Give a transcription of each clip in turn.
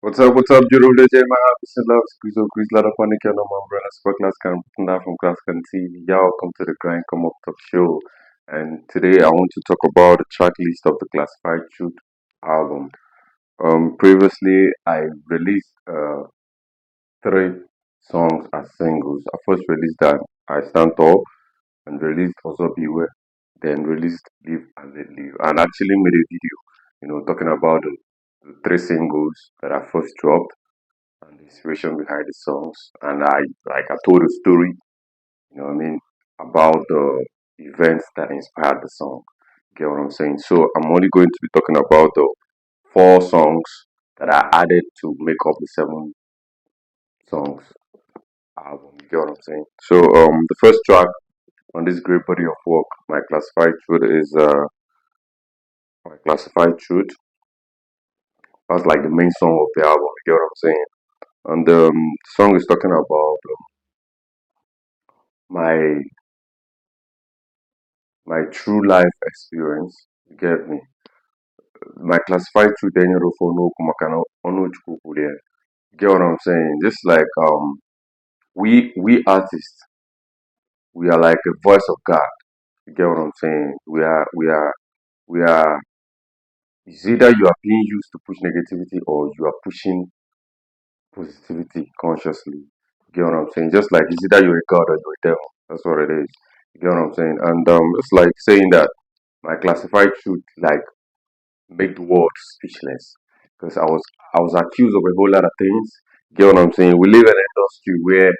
What's up, Jurul J, man? Peace and love, Krizzo, Krizzla, the funny kind of umbrella, super class can now from class can TV. Y'all come to the Grind Come Up Talk Show. And today I want to talk about the track list of the Classified Truth album. Previously I released three songs as singles. I first released that I Stand Tall and released also Beware, then released Live and Let Live, and actually made a video, talking about the three singles that I first dropped and the inspiration behind the songs. And I told a story, about the events that inspired the song. Get what I'm saying? So I'm only going to be talking about the four songs that I added to make up the seven songs album. You get what I'm saying? So the first track on this great body of work, my classified truth is my classified truth. That's like the main song of the album. You get what I'm saying? And the song is talking about my my true life experience. You get me? My classified truth any for no kumakano onu there. Get what I'm saying? Just like we artists, we are like a voice of God. You get what I'm saying? We are it's either you are being used to push negativity or you are pushing positivity consciously. You get what I'm saying? Just like it's either you're a god or you're a devil. That's what it is. You get what I'm saying? And it's like saying that my classified truth like make the world speechless because I was accused of a whole lot of things. Get what I'm saying? We live in an industry where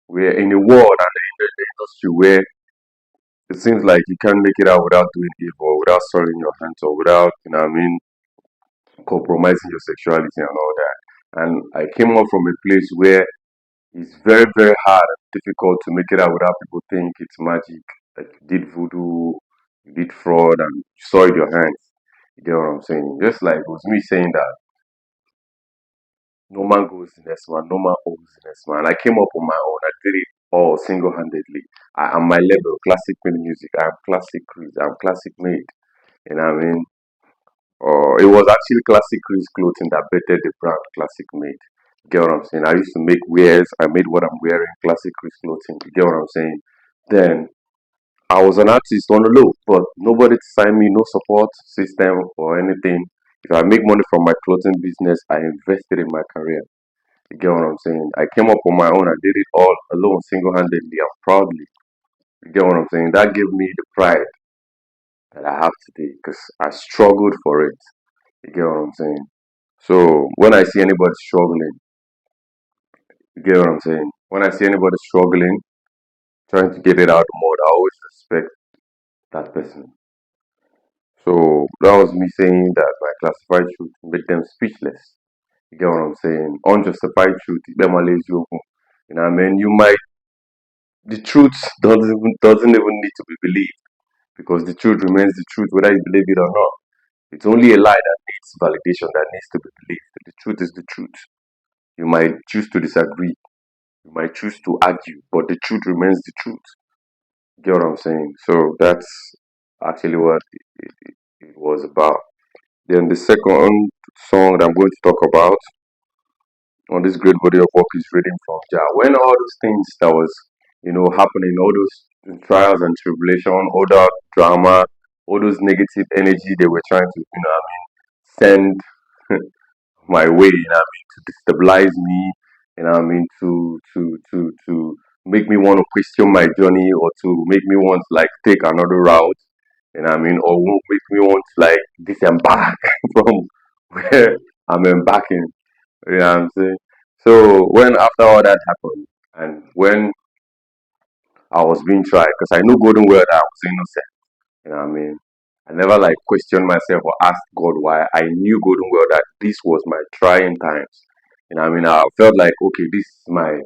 we're in a world and in the industry where it seems like you can't make it out without doing evil, without soiling your hands, or without, compromising your sexuality and all that. And I came up from a place where it's very, very hard and difficult to make it out without people think it's magic. Like you did voodoo, you did fraud, and you soiled your hands. You get what I'm saying? Just like it was me saying that no man goes in this man, no man owns in this man. I came up on my own. I did it all single handedly. I am my level, classic made music. I'm classic Krizzo, I'm classic made. You know what I mean? It was actually classic Chris clothing that bettered the brand classic made. Get what I'm saying? I used to make wears. I made what I'm wearing, classic Chris clothing. Get what I'm saying? Then I was an artist on the low, but nobody to sign me, no support system or anything. If I make money from my clothing business, I invested in my career. You get what I'm saying? I came up on my own. I did it all alone, single handedly, and proudly. You get what I'm saying? That gave me the pride that I have today because I struggled for it. You get what I'm saying? So when I see anybody struggling, you get what I'm saying? When I see anybody struggling, trying to get it out of the mud, I always respect that person. So that was me saying that my classified truth make them speechless. You get what I'm saying? Unjustified truth, them always you. You know what I mean? You might the truth doesn't even need to be believed because the truth remains the truth whether you believe it or not. It's only a lie that needs validation that needs to be believed. The truth is the truth. You might choose to disagree, you might choose to argue, but the truth remains the truth. Get what I'm saying? So that's actually what it was about. Then the second song that I'm going to talk about on this great body of work is reading from Jah. When all those things that was, happening, all those trials and tribulation, all that drama, all those negative energy they were trying to, send my way, to destabilize me, to make me want to question my journey or to make me want to like take another route, or won't make me want to like disembark from where I'm embarking. You know what I'm saying? So when after all that happened and when I was being tried, because I knew golden well that I was innocent, you know what I mean? I never like questioned myself or asked God why. I knew golden well that this was my trying times. You know what I mean? I felt like okay, this is my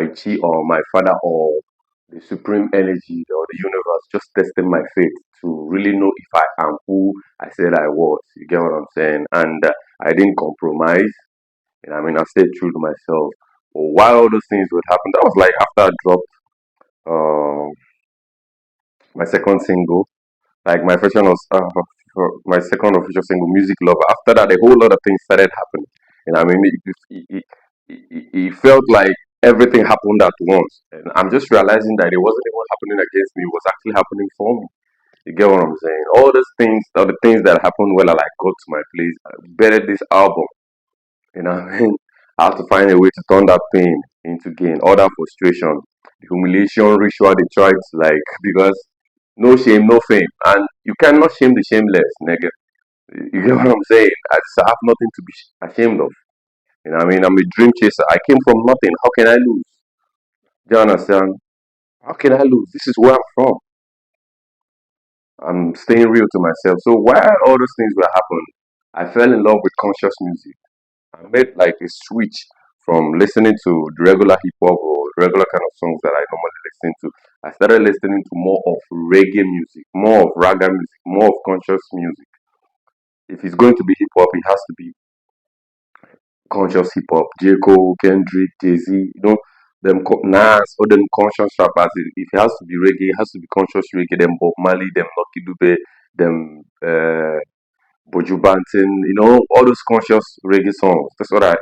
chi or my father or the supreme energy or the universe just testing my faith to really know if I am who I said I was. You get what I'm saying? And I didn't compromise. You know what I mean? I stayed true to myself. But while all those things would happen, that was like after I dropped uh, my second single. Like my first one was my second official single, Music Lover. After that, a whole lot of things started happening. You know, what I mean, it felt like everything happened at once, and I'm just realizing that it wasn't even happening against me; it was actually happening for me. You get what I'm saying? All the things that happened when I like got to my place, I bettered this album. You know what I mean? I have to find a way to turn that pain into gain, all that frustration, the humiliation ritual they tried to like because no shame, no fame. And you cannot shame the shameless, nigga. You get what I'm saying? I have nothing to be ashamed of. You know what I mean? I'm a dream chaser. I came from nothing. How can I lose? Do you understand? How can I lose? This is where I'm from. I'm staying real to myself. So while all those things were happening, I fell in love with conscious music. I made like a switch from listening to the regular hip hop or regular kind of songs that I normally listen to. I started listening to more of reggae music, more of raga music, more of conscious music. If it's going to be hip hop, it has to be conscious hip hop. J. Cole, Kendrick, Jay Z, Nas, all them conscious rappers. If it has to be reggae, it has to be conscious reggae. Them Bob Marley, them Lucky Dube, them Boju Banton, all those conscious reggae songs. That's what I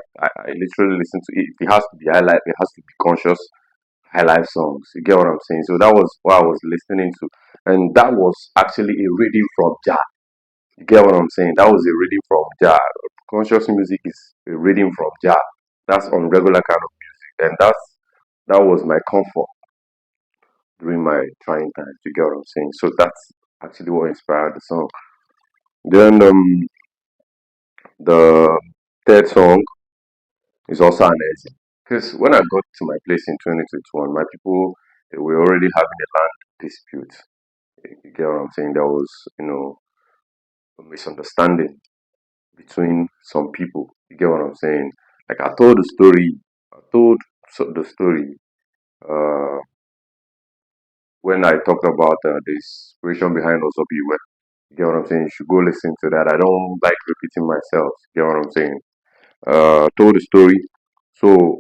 literally listen to. If it has to be high life, it has to be conscious high life songs. You get what I'm saying? So that was what I was listening to. And that was actually a reading from Jah. You get what I'm saying? That was a reading from Jah. Conscious music is a reading from Jah. That's on regular kind of music. And that was my comfort during my trying times. You get what I'm saying? So that's actually what inspired the song. Then the third song is also an exit. Because when I got to my place in 2021, my people they were already having a land dispute. You get what I'm saying? There was, a misunderstanding between some people. You get what I'm saying? Like I told the story, I told the story uh, when I talked about the inspiration behind Ozobiwe. You get what I'm saying? You should go listen to that. I don't like repeating myself. You get what I'm saying? Told the story. So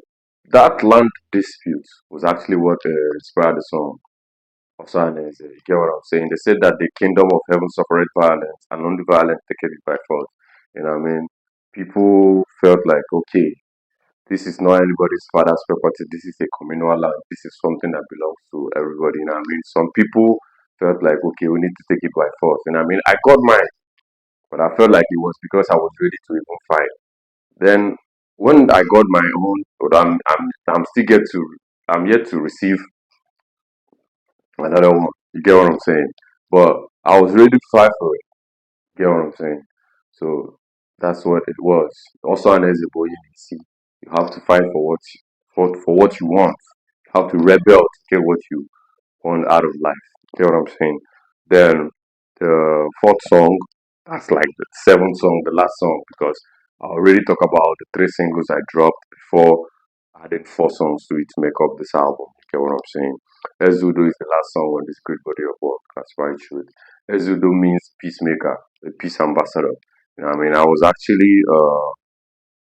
that land dispute was actually what inspired the song of Silence. You get what I'm saying? They said that the kingdom of heaven suffered violence and only violence take it by force. You know what I mean? People felt like, okay, this is not anybody's father's property. This is a communal land. This is something that belongs to everybody. You know what I mean? Some people felt like, okay, we need to take it by force. You know what I mean? I got mine, but I felt like it was because I was ready to even fight. Then when I got my own, but I'm still I'm yet to receive another one. You get what I'm saying? But I was ready to fight for it. You get what I'm saying? So that's what it was. Also, an boy, you see, you have to fight for what you want. You have to rebel to get what you want out of life. You get what I'm saying? Then the fourth song, that's like the seventh song, the last song, because I already talk about the three singles I dropped before adding four songs to it to make up this album. You get what I'm saying? Ezudo is the last song on this great body of work. That's why I choose. Ezudo means peacemaker, a peace ambassador. You know what I mean? I was actually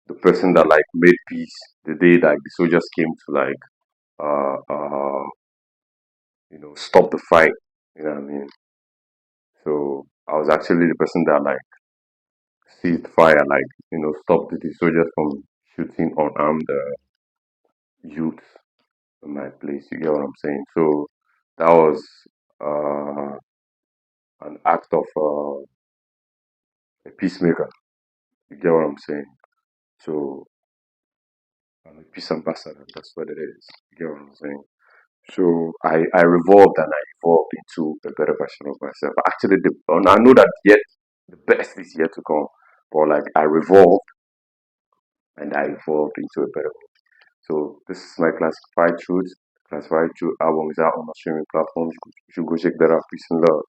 the person that like made peace the day like the soldiers came to like uh uh stop the fight. You know what I mean? So I was actually the person that like seized fire, like stopped the soldiers from shooting unarmed youths in my place. You get what I'm saying? So that was uh an act of a peacemaker. You get what I'm saying? So I'm a peace ambassador. That's what it is. You get what I'm saying? So I revolved and I evolved into a better version of myself. Actually, and I know that yet the best is yet to come. But like I revolved and I evolved into a better one. So this is my classified truth. Classified truth album is out on my streaming platforms. You should go check that out. Peace and love.